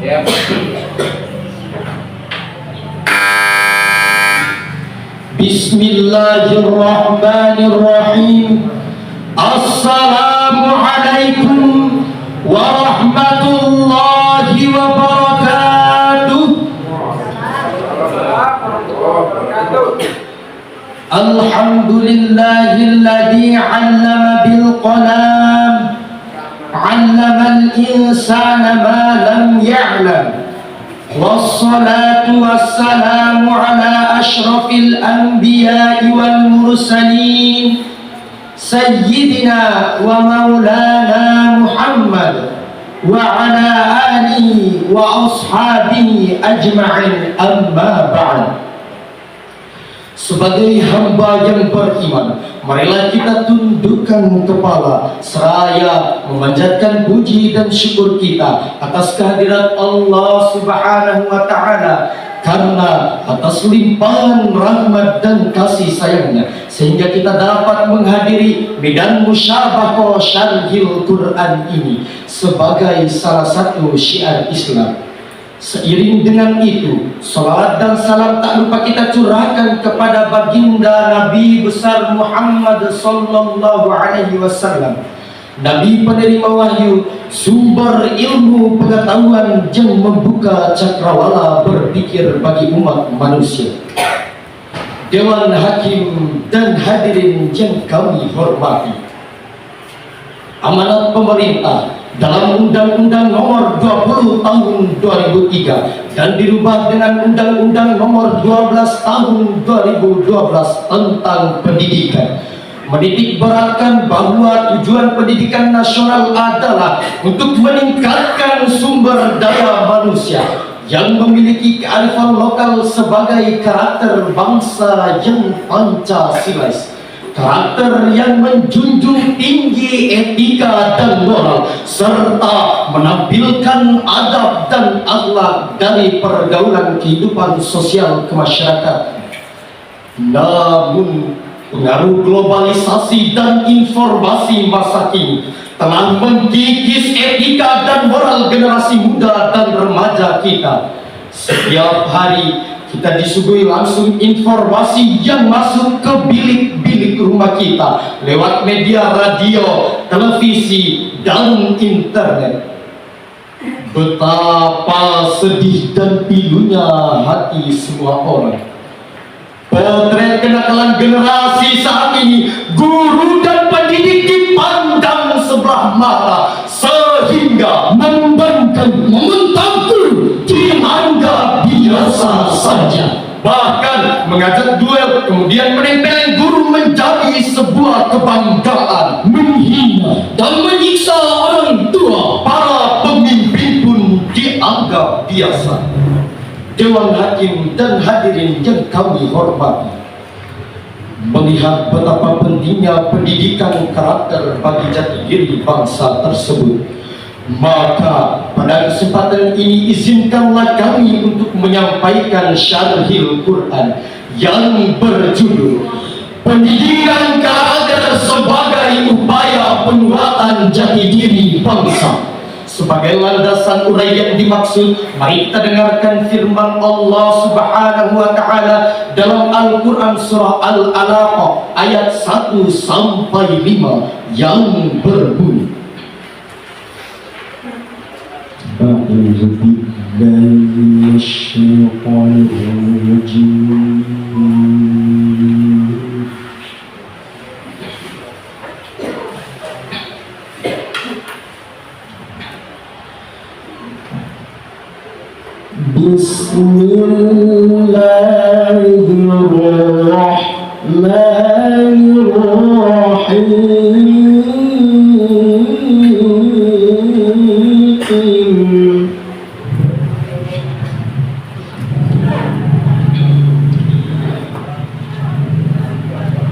Ya. Bismillahirrahmanirrahim. Assalamualaikum warahmatullahi wabarakatuh. Alhamdulillahilladzi 'allama bil qalam, 'allamal insana ma lam ya'lam. Wassalatu wassalamu ala ashrafil anbiya'i wal mursalin sayyidina wa maulana Muhammad wa ala alihi wa ashabihi ajma'in, amma ba'd. Sebagai hamba yang beriman, marilah kita tundukkan kepala seraya memanjatkan puji dan syukur kita atas kehadirat Allah Subhanahu wa Ta'ala, karena atas limpahan rahmat dan kasih sayangnya sehingga kita dapat menghadiri medan musyabaqah syarhil Quran ini sebagai salah satu syiar Islam. Seiring dengan itu, salawat dan salam tak lupa kita curahkan kepada baginda Nabi besar Muhammad sallallahu alaihi wasallam, Nabi penerima wahyu, sumber ilmu pengetahuan yang membuka cakrawala berpikir bagi umat manusia. Dewan Hakim dan hadirin yang kami hormati, amanat pemerintah dalam Undang-Undang Nomor 20 Tahun 2003 dan dirubah dengan Undang-Undang Nomor 12 Tahun 2012 tentang pendidikan, menitik beratkan bahwa tujuan pendidikan nasional adalah untuk meningkatkan sumber daya manusia yang memiliki kearifan lokal sebagai karakter bangsa yang Pancasilais, karakter yang menjunjung tinggi etika dan moral, serta menampilkan adab dan akhlak dari pergaulan kehidupan sosial kemasyarakatan. Namun, pengaruh globalisasi dan informasi masa kini telah mengkikis etika dan moral generasi muda dan remaja kita. Setiap hari kita disuguhi langsung informasi yang masuk ke bilik-bilik rumah kita lewat media radio, televisi, dan internet. Betapa sedih dan pilunya hati semua orang. Potret kenakalan generasi saat ini, guru dan pendidik dipandang sebelah mata sehingga membangkang, mementangku, dianggap biasa saja. Bahkan mengajak duel, kemudian menempelkan guru menjadi sebuah kebanggaan, menghina dan menyiksa orang tua. Para pemimpin pun dianggap biasa. Dewan Hakim dan hadirin yang kami hormati, melihat betapa pentingnya pendidikan karakter bagi jati diri bangsa tersebut, maka pada kesempatan ini izinkanlah kami untuk menyampaikan syarhil Quran yang berjudul Pendidikan Karakter sebagai Upaya Penguatan Jati Diri Bangsa. Sebagai landasan uraian dimaksud, mari kita dengarkan firman Allah Subhanahu wa Ta'ala dalam Al-Quran surah Al-Alaq ayat 1 sampai 5 yang berbunyi: A'udzu billahi minasyaitonir rajim. Bismillahirrahmanirrahim.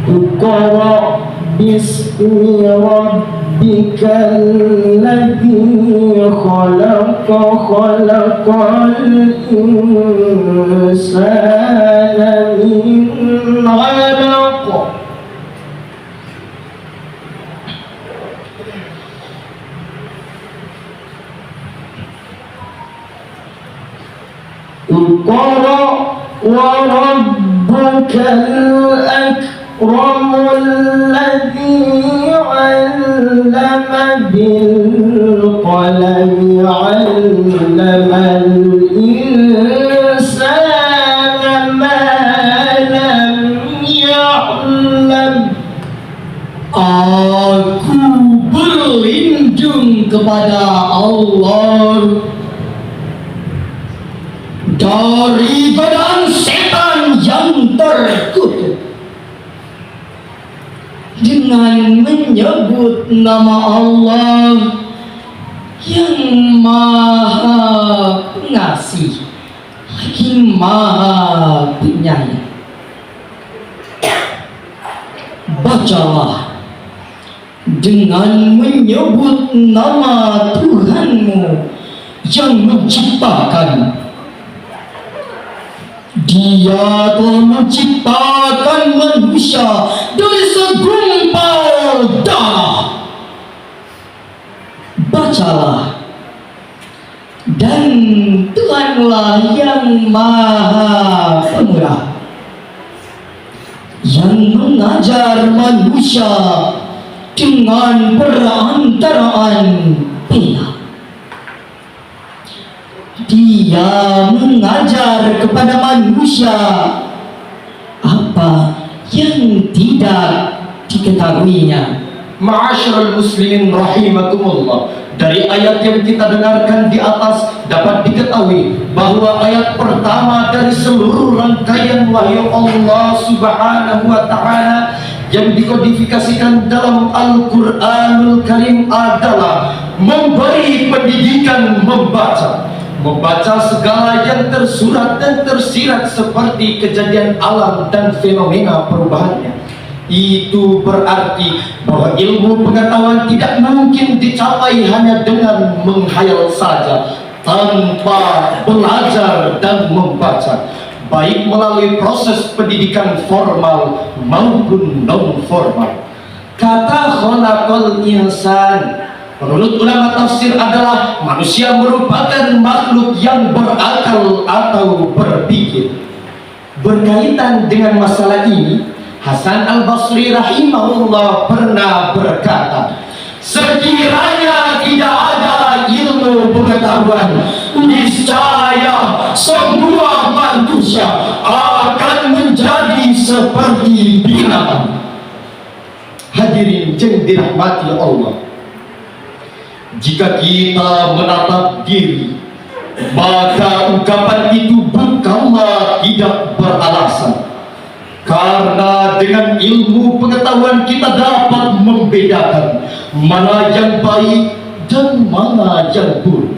Iqra bismi rabbikal ladzi khalaq, khalaqal insana min 'alaq. Iqra wa rabbukal akramul ladzi 'allama bil qalami 'allamal insana ma lam ya'lam. Aku berlindung kepada Allah dari badan setan yang terkutuk dengan menyebut nama Allah yang Maha Pengasih lagi Maha Penyayang. Bacalah dengan menyebut nama Tuhanmu yang menciptakan. Dia telah menciptakan manusia dari segumpal darah. Bacalah, dan Tuhanlah yang Maha Pemurah, yang mengajar manusia dengan perantaraan pena. Dia mengajar kepada manusia apa yang tidak diketahuinya. Ma'asyiral muslimin rahimakumullah, dari ayat yang kita dengarkan di atas dapat diketahui bahwa ayat pertama dari seluruh rangkaian wahyu Allah Subhanahu wa taala yang dikodifikasikan dalam Al-Qur'anul Karim adalah memberi pendidikan membaca segala yang tersurat dan tersirat seperti kejadian alam dan fenomena perubahannya. Itu berarti bahwa ilmu pengetahuan tidak mungkin dicapai hanya dengan menghayal saja tanpa belajar dan membaca, baik melalui proses pendidikan formal maupun non formal. Kata khalaqal insan menurut ulama tafsir adalah manusia merupakan makhluk yang berakal atau berpikir. Berkaitan dengan masalah ini, Hasan Al-Basri rahimahullah pernah berkata, sekiranya tidak ada ilmu pengetahuan, niscaya semua manusia akan menjadi seperti binatang. Hadirin yang dirahmati Allah, jika kita menatap diri, maka ungkapan itu bukanlah tidak beralasan. Karena dengan ilmu pengetahuan kita dapat membedakan mana yang baik dan mana yang buruk.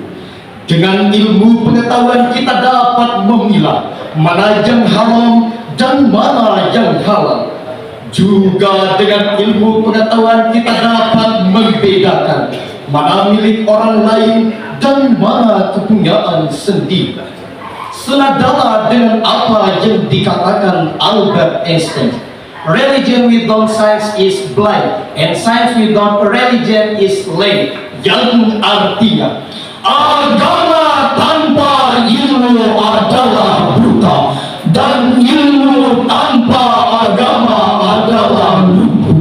Dengan ilmu pengetahuan kita dapat memilah mana yang haram dan mana yang halal. Juga dengan ilmu pengetahuan kita dapat membedakan mana milik orang lain dan mana kepunyaan sendiri. Senadalah dengan apa yang dikatakan Albert Einstein, religion without science is blind and science without religion is lame, yang artinya agama tanpa ilmu adalah buta dan ilmu tanpa agama adalah lumpuh.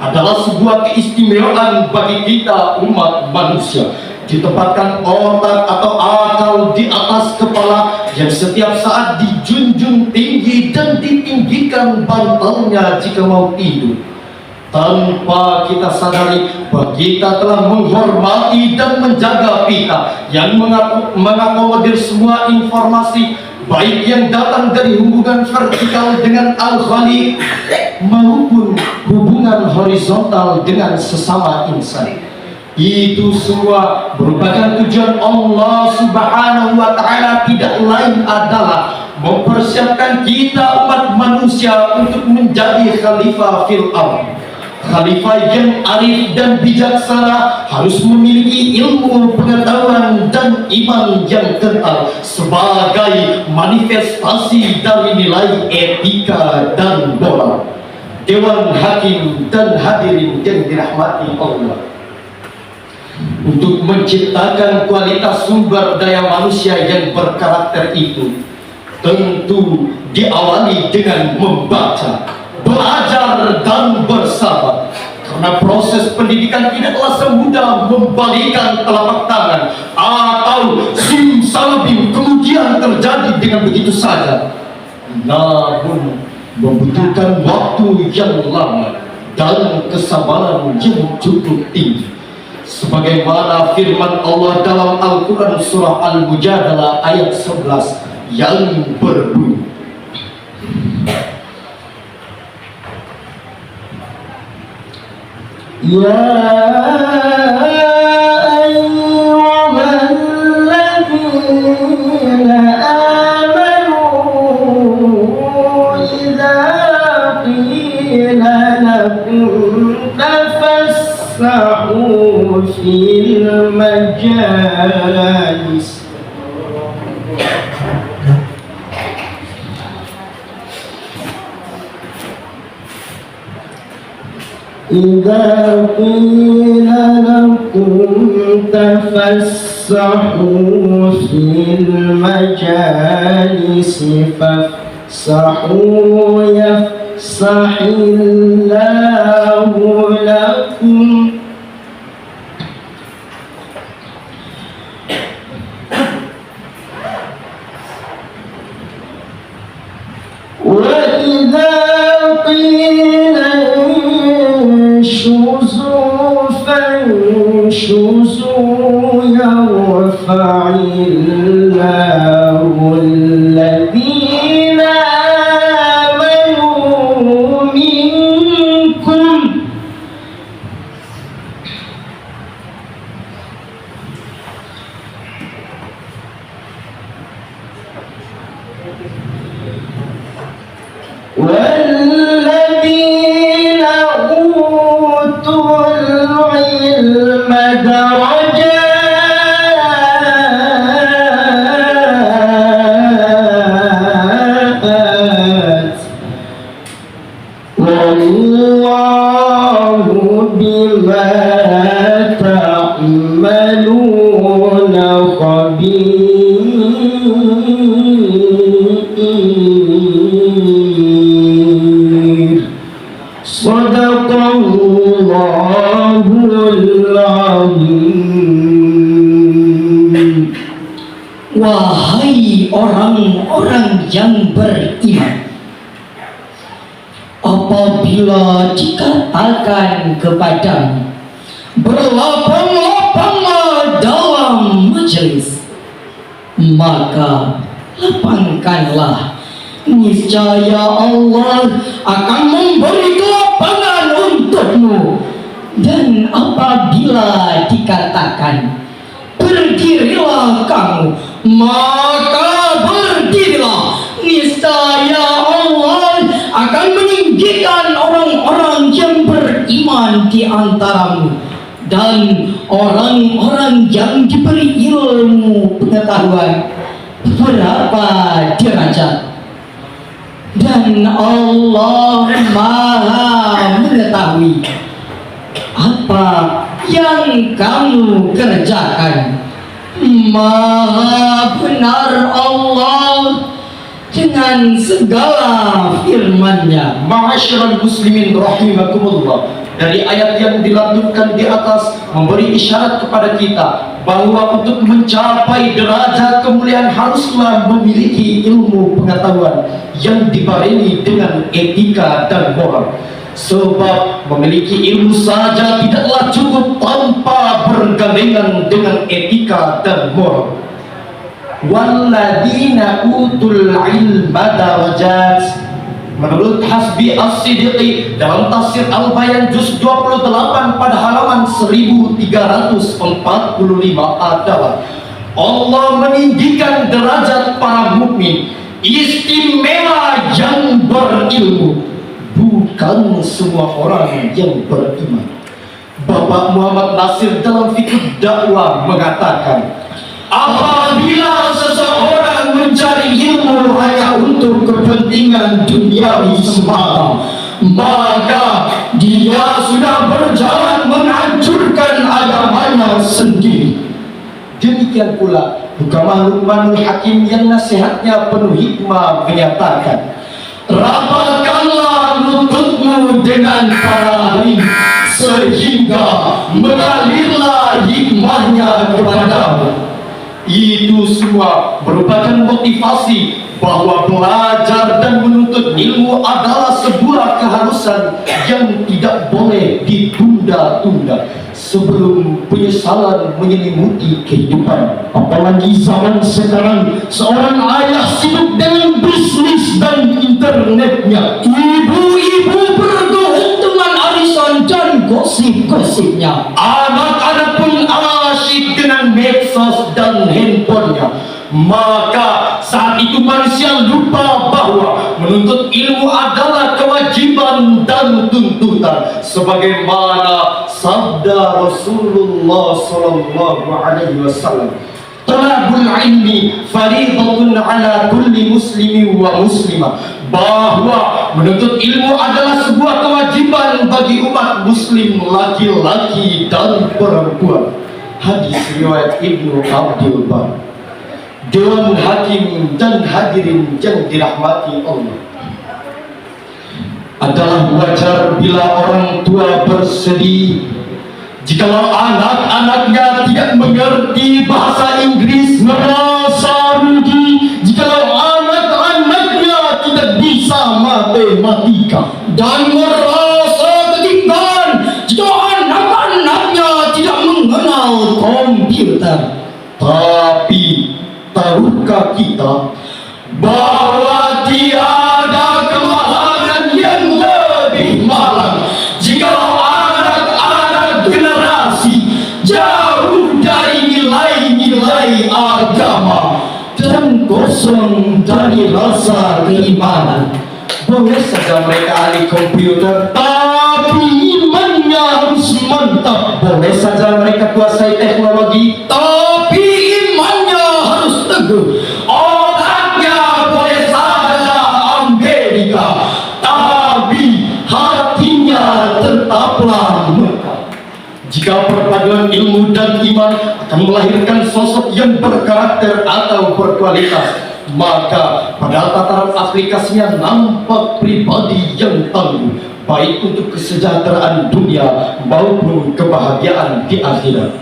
Adalah sebuah keistimewaan bagi kita umat manusia ditempatkan otak atau akal di atas kepala yang setiap saat dijunjung tinggi dan ditinggikan bantalnya jika mau tidur, tanpa kita sadari bahwa kita telah menghormati dan menjaga pita yang mengakomodir semua informasi, baik yang datang dari hubungan vertikal dengan Al-Khaliq maupun hubungan horizontal dengan sesama insan. Itu semua merupakan tujuan Allah Subhanahu wa taala, tidak lain adalah mempersiapkan kita umat manusia untuk menjadi khalifah fil ardh. Khalifah yang arif dan bijaksana harus memiliki ilmu pengetahuan dan iman yang kental sebagai manifestasi dari nilai etika dan moral. Dewan Hakim dan hadirin yang dirahmati Allah, Untuk menciptakan kualitas sumber daya manusia yang berkarakter itu tentu diawali dengan membaca, belajar dan bersabar. Karena proses pendidikan tidaklah semudah membalikan telapak tangan atau simsalabim kemudian terjadi dengan begitu saja. Namun membutuhkan waktu yang lama dan kesabaran yang cukup tinggi. Sebagaimana firman Allah dalam Al-Quran surah Al-Mujadalah ayat 11 yang berbunyi, Ya ayyuhalladzina amanu idza qila lakum tafassahu fil majalis إذا قيل لكم تفسحوا في المجالس فافسحوا يفسح الله لكم وإذا قيل انشزوا فانشزوا يرفع الله الذين آمنوا منكم والذين أوتوا العلم درجات والله بما تعملون خبير. Sadaqallahul azim. Wahai orang-orang yang beriman, apabila dikatakan kepadamu berlapang-lapanglah dalam majelis, maka lapangkanlah, niscaya Allah akan memberi kelapangan untukmu. Dan apabila dikatakan berdirilah kamu, maka berdirilah, niscaya Allah akan meninggikan orang-orang yang beriman di antaramu dan orang-orang yang diberi ilmu pengetahuan berapa derajat. Dan Allah Maha mengetahui apa yang kamu kerjakan. Maha benar Allah dengan segala firman-Nya. Ma'asyiral muslimin rahimakumullah. Dari ayat yang dilantunkan di atas memberi isyarat kepada kita bahwa untuk mencapai derajat kemuliaan haruslah memiliki ilmu pengetahuan yang dibarengi dengan etika dan moral. Sebab memiliki ilmu saja tidaklah cukup tanpa bergandengan dengan etika dan moral. Walladzina utul ilma darajat. Menurut Hasbi As-Siddiqi dalam tafsir Al-Bayan juz 28 pada halaman 1345 adalah Allah meninggikan derajat para mukmin istimewa yang berilmu, bukan semua orang yang beriman. Bapak Muhammad Nasir dalam fikih dakwah mengatakan, apabila seseorang mencari ilmu hanya untuk kepentingan duniawi semata, maka dia sudah berjalan menghancurkan agamanya sendiri. Demikian pula Hukamah Luqmanul Hakim yang nasihatnya penuh hikmah menyatakan, rapatkanlah lututmu dengan tali sehingga mengalirlah hikmahnya kepadamu. itu semua merupakan motivasi bahwa belajar dan menuntut ilmu adalah sebuah keharusan yang tidak boleh ditunda-tunda sebelum penyesalan menyelimuti kehidupan. Apalagi zaman sekarang, seorang ayah sibuk dengan bisnis dan internetnya, ibu-ibu bergelut dengan arisan dan gosip-gosipnya, Anak-anak pun asyik dengan medsos dan handphonenya. Maka saat itu manusia lupa bahwa menuntut ilmu adalah kewajiban dan tuntutan, sebagaimana sabda Rasulullah sallallahu alaihi wasallam, talabul ilmi fariidatun ala kulli muslimin wa muslimah, bahwa menuntut ilmu adalah sebuah kewajiban bagi umat muslim laki-laki dan perempuan. Hadis riwayat Ibnu Abdul Bar. Dewan Hakim dan hadirin yang dirahmati Allah, adalah wajar bila orang tua bersedih jikalau anak-anaknya tidak mengerti bahasa Inggris, merasa rugi jikalau anak-anaknya tidak bisa matematika, dan merasa ketinggalan jika anak-anaknya tidak mengenal komputer. Tapi tahukah kita bahwa tiada kemalangan yang lebih malang jikalau anak-anak generasi jauh dari nilai-nilai agama dan kosong dari rasa keimanan. Boleh saja mereka ahli komputer, tapi imannya harus mantap. Boleh saja mereka kuasai teknologi, Tapi imannya harus teguh. otaknya boleh saja Amerika, tapi hatinya tetaplah Mekah. Jika perpaduan ilmu dan iman akan melahirkan sosok yang berkarakter atau berkualitas, maka pada tataran aplikasinya nampak pribadi yang tangguh, baik untuk kesejahteraan dunia maupun kebahagiaan di akhirat.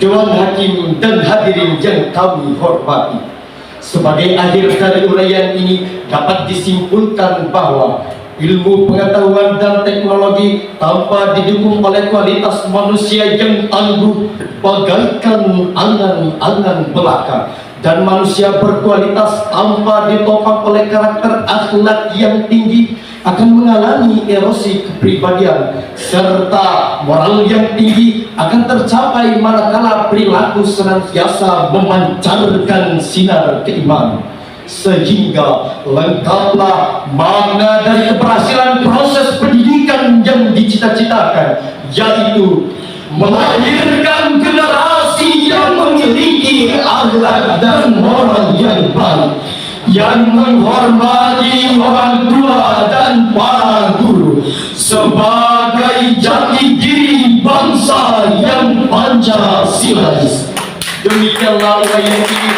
Dewan Hakim dan hadirin yang kami hormati, sebagai akhir dari uraian ini dapat disimpulkan bahwa ilmu pengetahuan dan teknologi tanpa didukung oleh kualitas manusia yang tangguh bagaikan angan-angan belaka, dan manusia berkualitas tanpa ditopang oleh karakter akhlak yang tinggi akan mengalami erosi kepribadian, serta moral yang tinggi akan tercapai manakala perilaku senantiasa memancarkan sinar keimanan. Sehingga lengkaplah makna dari keberhasilan proses pendidikan yang dicita-citakan, yaitu melahirkan generasi yang memiliki akhlak dan moral yang baik, yang menghormati orang tua dan para guru sebagai jati diri bangsa yang Pancasilais. Demikianlah uraian ini.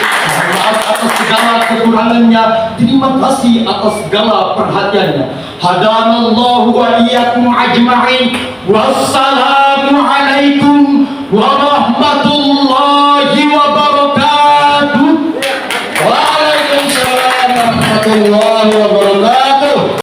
Maaf atas segala kekurangannya, terima kasih atas segala perhatiannya. Hadanallahu wa iyyakum ajma'in. Wassalamu alaikum warahmatullahi wabarakatuh. Waalaikumsalam warahmatullahi wabarakatuh.